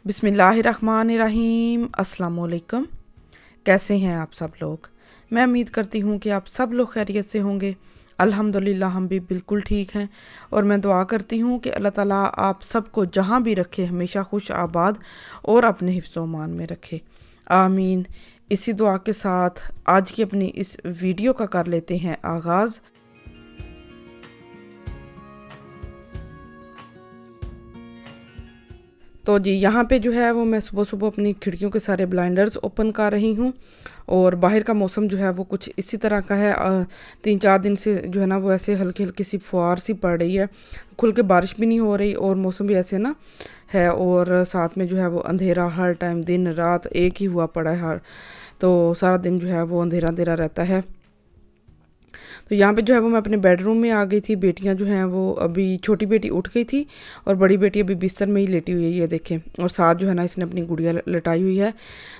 बिस्मिल्लाहिर्रहमानिर्रहीम। अस्सलाम वालेकुम। कैसे हैं आप सब लोग? मैं उम्मीद करती हूँ कि आप सब लोग खैरियत से होंगे। अल्हम्दुलिल्लाह हम भी बिल्कुल ठीक हैं और मैं दुआ करती हूँ कि अल्लाह ताला आप सबको जहाँ भी रखे हमेशा खुश आबाद और अपने हिफ्ज़ मान में रखे, आमीन। इसी दुआ के साथ आज की अपनी इस वीडियो का कर लेते हैं आगाज़। तो जी यहाँ पे जो है वो मैं सुबह सुबह अपनी खिड़कियों के सारे ब्लाइंडर्स ओपन कर रही हूँ और बाहर का मौसम जो है वो कुछ इसी तरह का है। 3-4 दिन से जो है ना वो ऐसे हल्की हल्की सी फुहार सी पड़ रही है, खुल के बारिश भी नहीं हो रही और मौसम भी ऐसे ना है। और साथ में जो है वो अंधेरा हर टाइम दिन रात एक ही हुआ पड़ा है तो सारा दिन जो है वो अंधेरा अंधेरा रहता है। तो यहाँ पे जो है वो मैं अपने बेडरूम में आ गई थी। बेटियाँ जो हैं वो अभी, छोटी बेटी उठ गई थी और बड़ी बेटी अभी बिस्तर में ही लेटी हुई है, ये देखें। और साथ जो है ना इसने अपनी गुड़िया लटाई हुई है।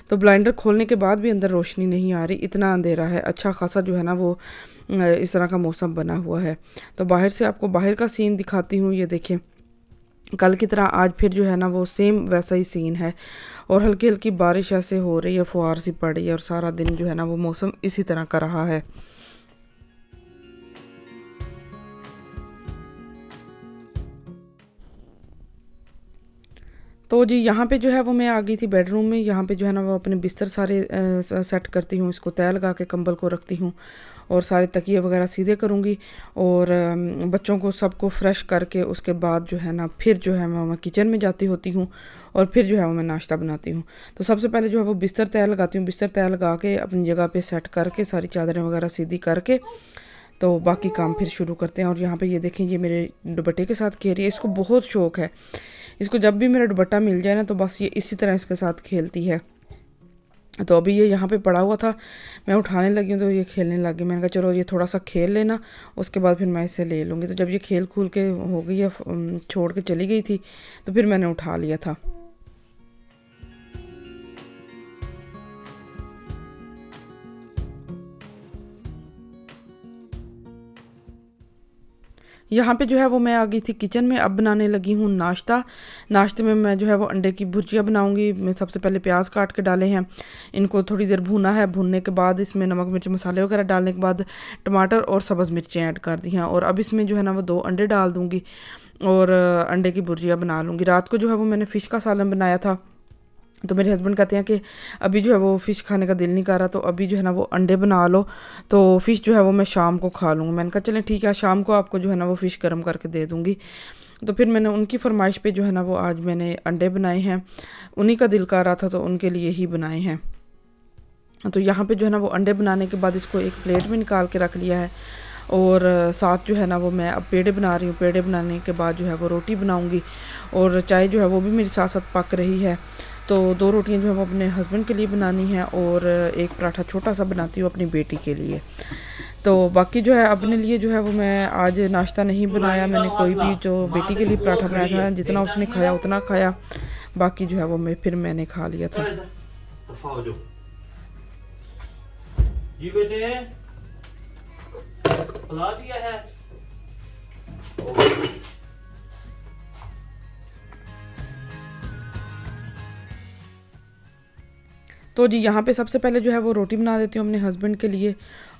तो ब्लाइंडर खोलने के बाद भी अंदर रोशनी नहीं आ रही, इतना अंधेरा है। अच्छा खासा जो है ना वो इस तरह का मौसम बना हुआ है। तो बाहर से आपको बाहर का सीन दिखाती हूँ, ये देखें। कल की तरह आज फिर जो है ना वो सेम वैसा ही सीन है और हल्की हल्की बारिश ऐसे हो रही है, फुहार सी पड़ रही है और सारा दिन जो है ना वो मौसम इसी तरह का रहा है। तो जी यहाँ पे जो है वो मैं आ गई थी बेडरूम में। यहाँ पे जो है ना वो अपने बिस्तर सारे सेट करती हूँ, इसको तय लगा के कंबल को रखती हूँ और सारे तकिए वगैरह सीधे करूँगी और बच्चों को सबको फ्रेश करके उसके बाद जो है ना फिर जो है मैं किचन में जाती होती हूँ और फिर जो है वो मैं नाश्ता बनाती हूँ। तो सबसे पहले जो है वो बिस्तर तय लगाती हूँ, बिस्तर तय लगा के अपनी जगह पे सेट करके सारी चादरें वगैरह सीधी करके तो बाकी काम फिर शुरू करते हैं। और यहाँ पे ये देखें, ये मेरे दुपट्टे के साथ खेल रही है, इसको बहुत शौक है। इसको जब भी मेरा दुपट्टा मिल जाए ना तो बस ये इसी तरह इसके साथ खेलती है। तो अभी ये यहाँ पे पड़ा हुआ था, मैं उठाने लगी हूँ तो ये खेलने लग गई। मैंने कहा चलो ये थोड़ा सा खेल लेना, उसके बाद फिर मैं इसे ले लूँगी। तो जब ये खेल खूल के हो गई है, छोड़ के चली गई थी, तो फिर मैंने उठा लिया था। यहाँ पे जो है वो मैं आ गई थी किचन में। अब बनाने लगी हूँ नाश्ता। नाश्ते में मैं जो है वो अंडे की भुर्जिया बनाऊँगी। मैं सबसे पहले प्याज काट के डाले हैं, इनको थोड़ी देर भूना है। भूनने के बाद इसमें नमक मिर्च मसाले वगैरह डालने के बाद टमाटर और सब्ज़ मिर्चें ऐड कर दी हैं और अब इसमें जो है ना वो 2 अंडे डाल दूँगी और अंडे की भुर्जिया बना लूँगी। रात को जो है वो मैंने फ़िश का सालन बनाया था, तो मेरे हस्बैंड कहते हैं कि अभी जो है वो फ़िश खाने का दिल नहीं कर रहा, तो अभी जो है ना वो अंडे बना लो, तो फ़िश जो है वो मैं शाम को खा लूँगी। मैंने कहा चलें ठीक है, शाम को आपको जो है ना वो फ़िश गर्म करके दे दूँगी। तो फिर मैंने उनकी फरमाइश पे जो है ना वो आज मैंने अंडे बनाए हैं। उन्हीं का दिल कर रहा था तो उनके लिए ही बनाए हैं। तो यहाँ पे जो है ना वो अंडे बनाने के बाद इसको एक प्लेट में निकाल के रख लिया है और साथ जो है ना वो मैं अब पेड़े बना रही हूँ। पेड़े बनाने के बाद जो है वो रोटी बनाऊँगी और चाय जो है वो भी मेरी साथ साथ पक रही है। तो 2 रोटियां जो है वो अपने हस्बैंड के लिए बनानी है और एक पराठा छोटा सा बनाती हूँ अपनी बेटी के लिए। तो बाकी जो है अपने लिए जो है वो मैं आज नाश्ता नहीं बनाया। मैंने कोई भी, जो बेटी के लिए पराठा बनाया था जितना उसने खाया उतना खाया, बाकी जो है वो मैंने खा लिया था। जी बेटे, बुला दिया है। तो जी यहाँ पे सबसे पहले जो है वो रोटी बना देती हूँ अपने हस्बैंड के लिए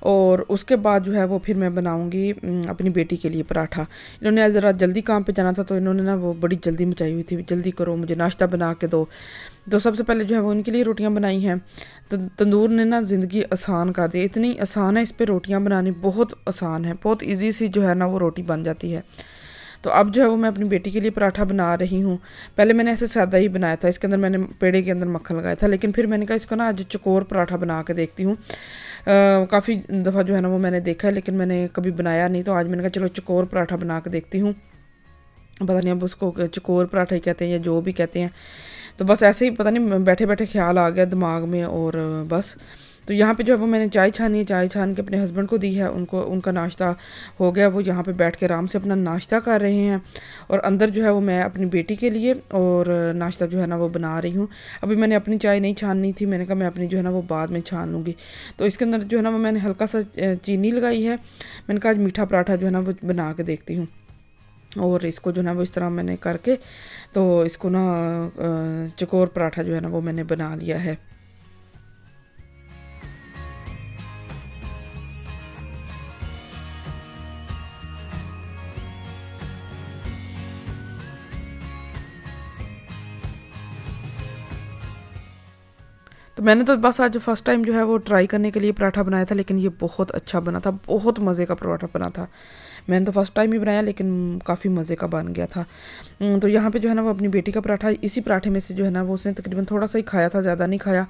और उसके बाद जो है वो फिर मैं बनाऊँगी अपनी बेटी के लिए पराठा। इन्होंने आज ज़रा जल्दी काम पे जाना था तो इन्होंने ना वो बड़ी जल्दी मचाई हुई थी, जल्दी करो मुझे नाश्ता बना के दो। तो सबसे पहले जो है वो उनके लिए रोटियां बनाई हैं। तो तंदूर ने ना ज़िंदगी आसान कर दी, इतनी आसान है इस पर रोटियाँ बनानी, बहुत आसान है, बहुत ईजी सी जो है ना वो रोटी बन जाती है। तो अब जो है वो मैं अपनी बेटी के लिए पराठा बना रही हूँ। पहले मैंने ऐसे सादा ही बनाया था, इसके अंदर मैंने पेड़े के अंदर मक्खन लगाया था, लेकिन फिर मैंने कहा इसको ना आज चकोर पराठा बना के देखती हूँ। काफ़ी दफ़ा जो है ना वो मैंने देखा है लेकिन मैंने कभी बनाया नहीं, तो आज मैंने कहा चलो चकोर पराठा बना के देखती हूँ। पता नहीं अब उसको चकोर पराठा ही कहते हैं या जो भी कहते हैं। तो बस ऐसे ही पता नहीं बैठे बैठे ख्याल आ गया दिमाग में और बस। तो यहाँ पे जो है वो मैंने चाय छानी है, चाय छान के अपने हस्बैंड को दी है, उनको उनका नाश्ता हो गया। वो यहाँ पे बैठ के आराम से अपना नाश्ता कर रहे हैं और अंदर जो है वो मैं अपनी बेटी के लिए और नाश्ता जो है ना वो बना रही हूँ। अभी मैंने अपनी चाय नहीं छाननी थी, मैंने कहा मैं अपनी जो है ना वो बाद में छान लूँगी। तो इसके अंदर जो है ना वो मैंने हल्का सा चीनी लगाई है। मैंने कहा आज मीठा पराठा जो है ना वो बना के देखती हूँ। और इसको जो है ना वो इस तरह मैंने करके तो इसको ना चकोर पराठा जो है ना वो मैंने बना लिया है। तो मैंने तो बस आज फर्स्ट टाइम जो है वो ट्राई करने के लिए पराठा बनाया था, लेकिन ये बहुत अच्छा बना था, बहुत मज़े का पराठा बना था। मैंने तो फर्स्ट टाइम ही बनाया लेकिन काफ़ी मज़े का बन गया था। तो यहाँ पे जो है ना वो अपनी बेटी का पराठा, इसी पराठे में से जो है ना वो उसने तकरीबन थोड़ा सा ही खाया था, ज़्यादा नहीं खाया।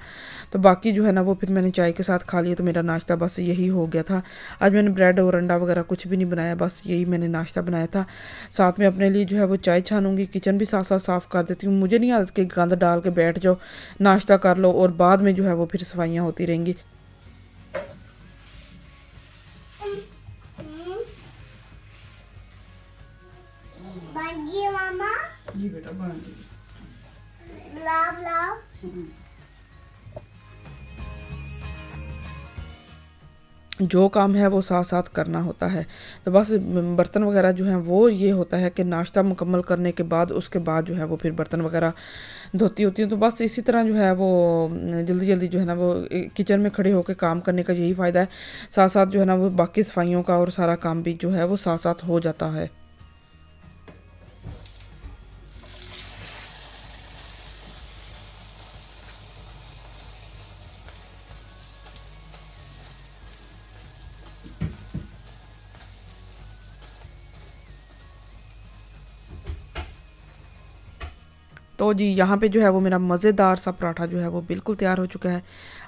तो बाकी जो है ना वो फिर मैंने चाय के साथ खा लिया। तो मेरा नाश्ता बस यही हो गया था। आज मैंने ब्रेड और अंडा वगैरह कुछ भी नहीं बनाया, बस यही मैंने नाश्ता बनाया था। साथ में अपने लिए जो है वो चाय छानूंगी, किचन भी साथ साथ साफ़ कर देती हूँ। मुझे नहीं आदत कि गंद डाल के बैठ जाओ, नाश्ता कर लो और बाद में जो है वो फिर सफाइयाँ होती रहेंगी। मामा जी बेटा बन लव लव जो काम है वो साथ साथ करना होता है। तो बस बर्तन वगैरह जो हैं वो ये होता है कि नाश्ता मुकम्मल करने के बाद उसके बाद जो है वो फिर बर्तन वगैरह धोती होती हूँ। तो बस इसी तरह जो है वो जल्दी जल्दी जो है ना वो किचन में खड़े होकर काम करने का यही फ़ायदा है। साथ साथ जो है ना वो बाकी सफाइयों का और सारा काम भी जो है वो साथ साथ हो जाता है। तो जी यहाँ पे जो है वो मेरा मज़ेदार सा पराठा जो है वो बिल्कुल तैयार हो चुका है।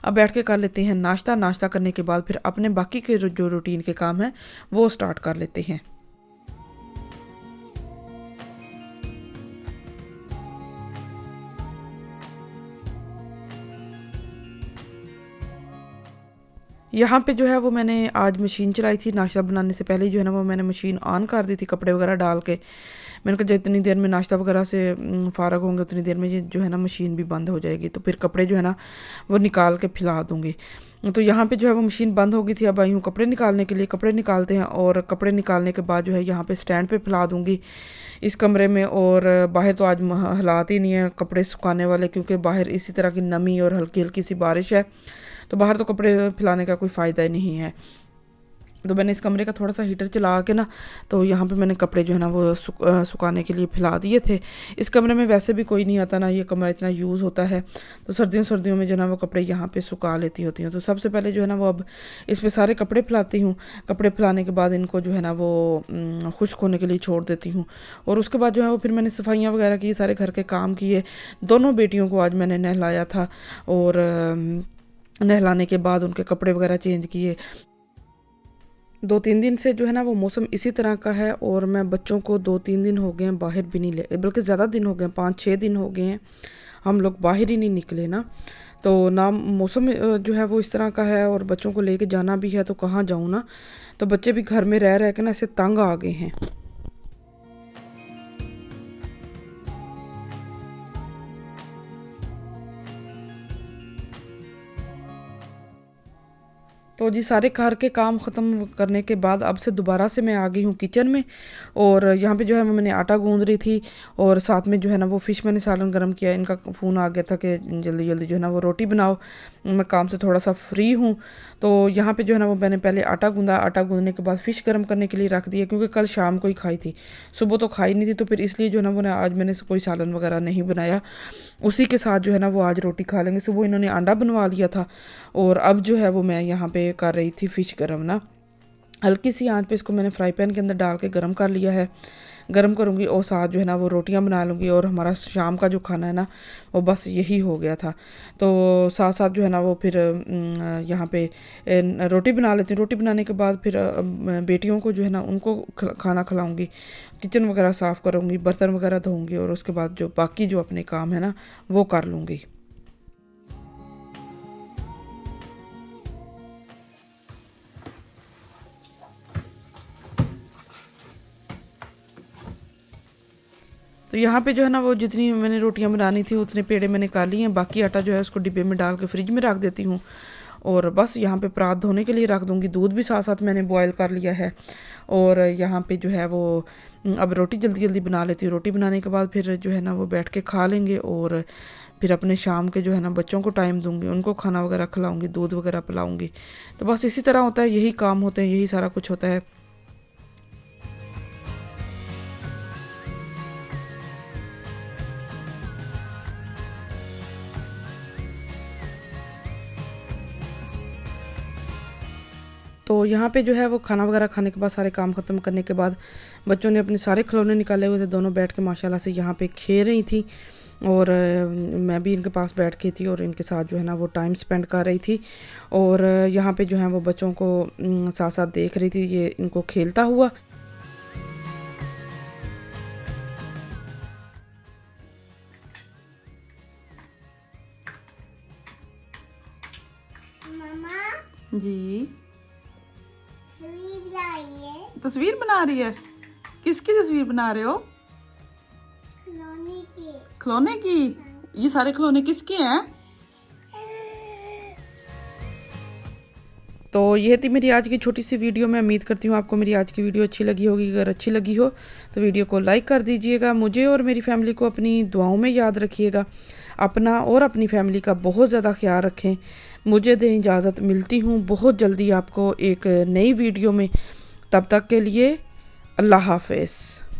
अब बैठ के कर लेते हैं नाश्ता। नाश्ता करने के बाद फिर अपने बाकी के जो रूटीन के काम हैं वो स्टार्ट कर लेते हैं। यहाँ पे जो है वो मैंने आज मशीन चलाई थी। नाश्ता बनाने से पहले ही जो है ना वो मैंने मशीन ऑन कर दी थी, कपड़े वगैरह डाल के। मैंने कहा जितनी देर में नाश्ता वगैरह से फ़ारग होंगे उतनी देर में ये जो है ना मशीन भी बंद हो जाएगी, तो फिर कपड़े जो है ना वो निकाल के फैला दूँगी। तो यहाँ पे जो है वो मशीन बंद हो गई थी। अब आई हूँ कपड़े निकालने के लिए। कपड़े निकालते हैं और कपड़े निकालने के बाद जो है यहाँ पे स्टैंड पे फैला दूँगी इस कमरे में। और बाहर तो आज हालात ही नहीं है कपड़े सुखाने वाले, क्योंकि बाहर इसी तरह की नमी और हल्की हल्की सी बारिश है, तो बाहर तो कपड़े फैलाने का कोई फ़ायदा ही नहीं है। तो मैंने इस कमरे का थोड़ा सा हीटर चला के ना तो यहाँ पे मैंने कपड़े जो है ना वो सुखाने के लिए फैला दिए थे। इस कमरे में वैसे भी कोई नहीं आता ना, ये कमरा इतना यूज़ होता है, तो सर्दियों में जो है ना वो कपड़े यहाँ पे सुखा लेती होती हूँ। तो सबसे पहले जो है ना वो अब इस पर सारे कपड़े फैलाती हूँ। कपड़े फैलाने के बाद इनको जो है ना वो खुश्क होने के लिए छोड़ देती हूँ। और उसके बाद जो है वो फिर मैंने सफाइयाँ वगैरह की, सारे घर के काम किए। दोनों बेटियों को आज मैंने नहलाया था और नहलाने के बाद उनके कपड़े वगैरह चेंज किए। 2-3 दिन से जो है ना वो मौसम इसी तरह का है और मैं बच्चों को 2-3 दिन हो गए हैं बाहर भी नहीं ले, बल्कि ज़्यादा दिन हो गए हैं, 5-6 दिन हो गए हैं हम लोग बाहर ही नहीं निकले ना। तो ना मौसम जो है वो इस तरह का है और बच्चों को लेके जाना भी है तो कहाँ जाऊँ ना, तो बच्चे भी घर में रह के ना ऐसे तंग आ गए हैं। तो जी सारे घर के काम ख़त्म करने के बाद अब से दोबारा से मैं आ गई हूँ किचन में। और यहाँ पे जो है मैंने आटा गूंद रही थी और साथ में जो है ना वो फ़िश मैंने सालन गर्म किया। इनका फ़ोन आ गया था कि जल्दी जल्दी जो है ना वो रोटी बनाओ, मैं काम से थोड़ा सा फ्री हूँ। तो यहाँ पे जो है ना वो मैंने पहले आटा गूंदा। आटा गूंदने के बाद फ़िश गर्म करने के लिए रख दिया, क्योंकि कल शाम को ही खाई थी, सुबह तो खाई नहीं थी। तो फिर इसलिए जो है ना वो आज मैंने कोई सालन वगैरह नहीं बनाया, उसी के साथ जो है ना वो आज रोटी खा लेंगे। सुबह इन्होंने अंडा बनवा लिया था और अब जो है वो मैं यहाँ पे कर रही थी फ़िश गरम ना। हल्की सी आंच पे इसको मैंने फ्राई पैन के अंदर डाल के गरम कर लिया है। गरम करूँगी और साथ जो है ना वो रोटियां बना लूँगी और हमारा शाम का जो खाना है ना वो बस यही हो गया था। तो साथ साथ जो है ना वो फिर यहाँ पे रोटी बना लेती हूँ। रोटी बनाने के बाद फिर बेटियों को जो है ना उनको खाना खिलाऊँगी, किचन वगैरह साफ़ करूँगी, बर्तन वगैरह धोऊँगी और उसके बाद जो बाकी जो अपने काम है ना वो कर लूँगी। तो यहाँ पे जो है ना वो जितनी मैंने रोटियां बनानी थी उतने पेड़े मैंने कर लिए हैं। बाकी आटा जो है उसको डिब्बे में डाल के फ्रिज में रख देती हूँ और बस यहाँ पे परात धोने के लिए रख दूँगी। दूध भी साथ साथ मैंने बॉयल कर लिया है। और यहाँ पे जो है वो अब रोटी जल्दी जल्दी बना लेती हूँ। रोटी बनाने के बाद फिर जो है ना वो बैठ के खा लेंगे और फिर अपने शाम के जो है ना बच्चों को टाइम दूंगी, उनको खाना वगैरह खिलाऊंगी, दूध वगैरह पिलाऊंगी। तो बस इसी तरह होता है, यही काम होते हैं, यही सारा कुछ होता है। तो यहाँ पे जो है वो खाना वगैरह खाने के बाद सारे काम ख़त्म करने के बाद बच्चों ने अपने सारे खिलौने निकाले हुए थे। दोनों बैठ के माशाल्लाह से यहाँ पे खेल रही थी और मैं भी इनके पास बैठ के थी और इनके साथ जो है ना वो टाइम स्पेंड कर रही थी। और यहाँ पे जो है वो बच्चों को साथ साथ देख रही थी ये इनको खेलता हुआ। मम्मा जी तस्वीर तस्वीर बना रही है। किसकी तस्वीर बना रहे हो? खिलौने की। खिलौने की? ये सारे खिलौने किसके हैं? तो ये थी मेरी आज की छोटी सी वीडियो। मैं उम्मीद करती हूँ आपको मेरी आज की वीडियो अच्छी लगी होगी। अगर अच्छी लगी हो तो वीडियो को लाइक कर दीजिएगा। मुझे और मेरी फैमिली को अपनी दुआओं में याद रखिएगा। अपना और अपनी फैमिली का बहुत ज़्यादा ख्याल रखें। मुझे दें इजाज़त, मिलती हूँ बहुत जल्दी आपको एक नई वीडियो में। तब तक के लिए अल्लाह हाफ़िज़।